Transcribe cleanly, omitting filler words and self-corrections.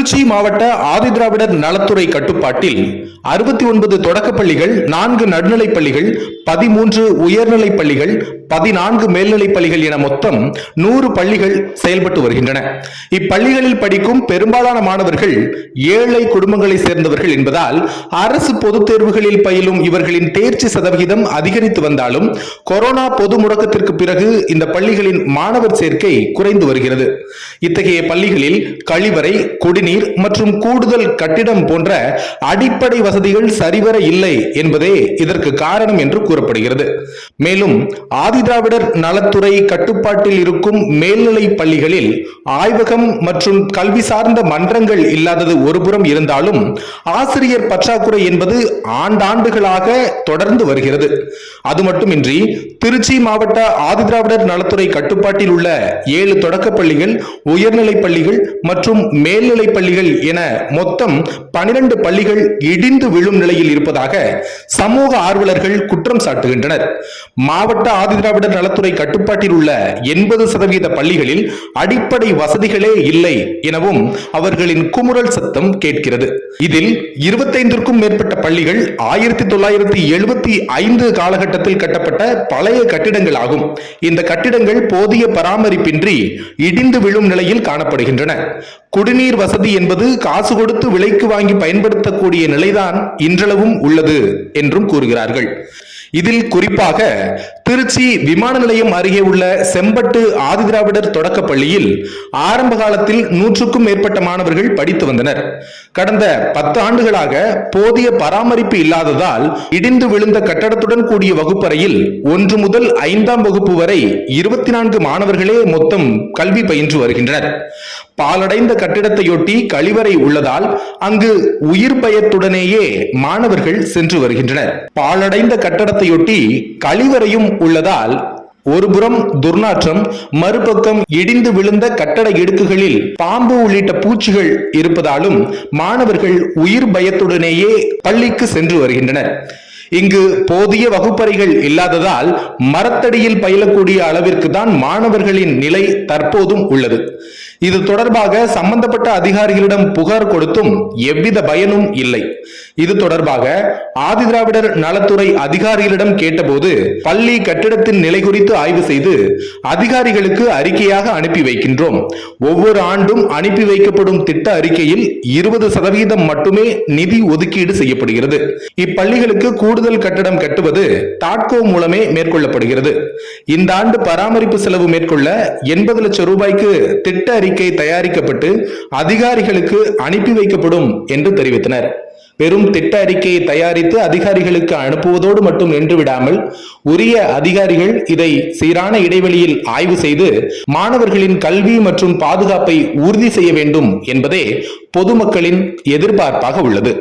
திருச்சி மாவட்ட ஆதிதிராவிடர் நலத்துறை கட்டுப்பாட்டில் 69 தொடக்கப்பள்ளிகள், 4 நடுநிலைப் பள்ளிகள், 13 உயர்நிலைப் பள்ளிகள், 14 மேல்நிலைப் பள்ளிகள் என மொத்தம் 100 பள்ளிகள் செயல்பட்டு வருகின்றன. இப்பள்ளிகளில் படிக்கும் பெரும்பாலான மாணவர்கள் ஏழை குடும்பங்களை சேர்ந்தவர்கள் என்பதால் அரசு பொதுத் தேர்வுகளில் பயிலும் இவர்களின் தேர்ச்சி சதவிகிதம் அதிகரித்து வந்தாலும் கொரோனா பொது முடக்கத்திற்கு பிறகு இந்த பள்ளிகளின் மாணவர் சேர்க்கை குறைந்து வருகிறது. இத்தகைய பள்ளிகளில் கழிவறை, குடிநீர் மற்றும் கூடுதல் கட்டிடம் போன்ற அடிப்படை வசதிகள் சரிவர இல்லை என்பதே இதற்கு காரணம் என்று கூறப்படுகிறது. மேலும் ஆதிதிராவிடர் நலத்துறை கட்டுப்பாட்டில் இருக்கும் மேல்நிலை பள்ளிகளில் ஆய்வகம் மற்றும் கல்வி சார்ந்த மன்றங்கள் இல்லாதது ஒருபுறம் இருந்தாலும் ஆசிரியர் பற்றாக்குறை என்பது ஆண்டாண்டுகளாக தொடர்ந்து வருகிறது. அது மட்டுமின்றி திருச்சி மாவட்ட ஆதிதிராவிடர் நலத்துறை கட்டுப்பாட்டில் உள்ள 7 தொடக்கப் பள்ளிகள், உயர்நிலைப் பள்ளிகள் மற்றும் மேல்நிலைப் பள்ளிகள் என மொத்தம் 12 பள்ளிகள் இடிந்து விழும் நிலையில் இருப்பதாக சமூக ஆர்வலர்கள் குற்றம் சாட்டுகின்றனர். மாவட்ட ஆதிதிராவிடர் நலத்துறை கட்டுப்பாட்டில் உள்ள 80% பள்ளிகளில் அடிப்படை வசதிகளே இல்லை எனவும் அவர்களின் குமுறல் சத்தம் கேட்கிறது. இதில் 25க்கும் மேற்பட்ட பள்ளிகள் 1975 காலகட்டத்தில் கட்டப்பட்ட பழைய கட்டிடங்கள் ஆகும். இந்த கட்டிடங்கள் போதிய பராமரிப்பின்றி இடிந்து விழும் நிலையில் காணப்படுகின்றன. குடிநீர் வசதி என்பது காசு கொடுத்து விலைக்கு வாங்கி பயன்படுத்தக்கூடிய நிலைதான் இன்றளவும் உள்ளது என்றும் கூறுகிறார்கள். இதில் குறிப்பாக திருச்சி விமான நிலையம் அருகே உள்ள செம்பட்டு ஆதிதிராவிடர் தொடக்கப் பள்ளியில் ஆரம்ப காலத்தில் 100க்கும் மேற்பட்ட மாணவர்கள் படித்து வந்தனர். கடந்த 10 ஆண்டுகளாக போதிய பராமரிப்பு இல்லாததால் இடிந்து விழுந்த கட்டடத்துடன் கூடிய வகுப்பறையில் 1 முதல் 5ஆம் வகுப்பு வரை 24 மாணவர்களே மொத்தம் கல்வி பயின்று வருகின்றனர். பாலடைந்த கட்டிடத்தையொட்டி கழிவறை உள்ளதால் அங்கு உயிர் பயத்துடனேயே மாணவர்கள் சென்று வருகின்றனர். பாலடைந்த கட்டடத்தையொட்டி கழிவறையும் உள்ளதால் ஒருபுறம் துர்நாற்றம், மறுபக்கம் இடிந்து விழுந்த கட்டட இடுக்குகளில் பாம்பு உள்ளிட்ட பூச்சிகள் இருப்பதாலும் மாணவர்கள் உயிர் பயத்துடனேயே பள்ளிக்கு சென்று வருகின்றனர். இங்கு போதிய வகுப்பறைகள் இல்லாததால் மரத்தடியில் பயிலக்கூடிய அளவிற்கு தான் மாணவர்களின் நிலை தற்போதும் உள்ளது. இது தொடர்பாக சம்பந்தப்பட்ட அதிகாரிகளிடம் புகார் கொடுத்தும் எவ்வித பயனும் இல்லை. இது தொடர்பாக ஆதிதிராவிடர் நலத்துறை அதிகாரிகளிடம் கேட்டபோது பள்ளி கட்டிடத்தின் நிலை குறித்து ஆய்வு செய்து அதிகாரிகளுக்கு அறிக்கையாக அனுப்பி வைக்கின்றோம். ஒவ்வொரு ஆண்டும் அனுப்பி வைக்கப்படும் திட்ட அறிக்கையில் 20% மட்டுமே நிதி ஒதுக்கீடு செய்யப்படுகிறது. இப்பள்ளிகளுக்கு கூடுதல் கட்டடம் கட்டுவது டாட்கோ மூலமே மேற்கொள்ளப்படுகிறது. இந்த ஆண்டு பராமரிப்பு செலவு மேற்கொள்ள 80 லட்சம் ரூபாய்க்கு திட்ட அறிக்கை தயாரிக்கப்பட்டு அதிகாரிகளுக்கு அனுப்பி வைக்கப்படும் என்று தெரிவித்தனர். பெரும் திட்ட அறிக்கையை தயாரித்து அதிகாரிகளுக்கு அனுப்புவதோடு மட்டும் நின்று விடாமல் உரிய அதிகாரிகள் இதை சீரான இடைவெளியில் ஆய்வு செய்து மாணவர்களின் கல்வி மற்றும் பாதுகாப்பை உறுதி செய்ய வேண்டும் என்பதே பொதுமக்களின் எதிர்பார்ப்பாக உள்ளது.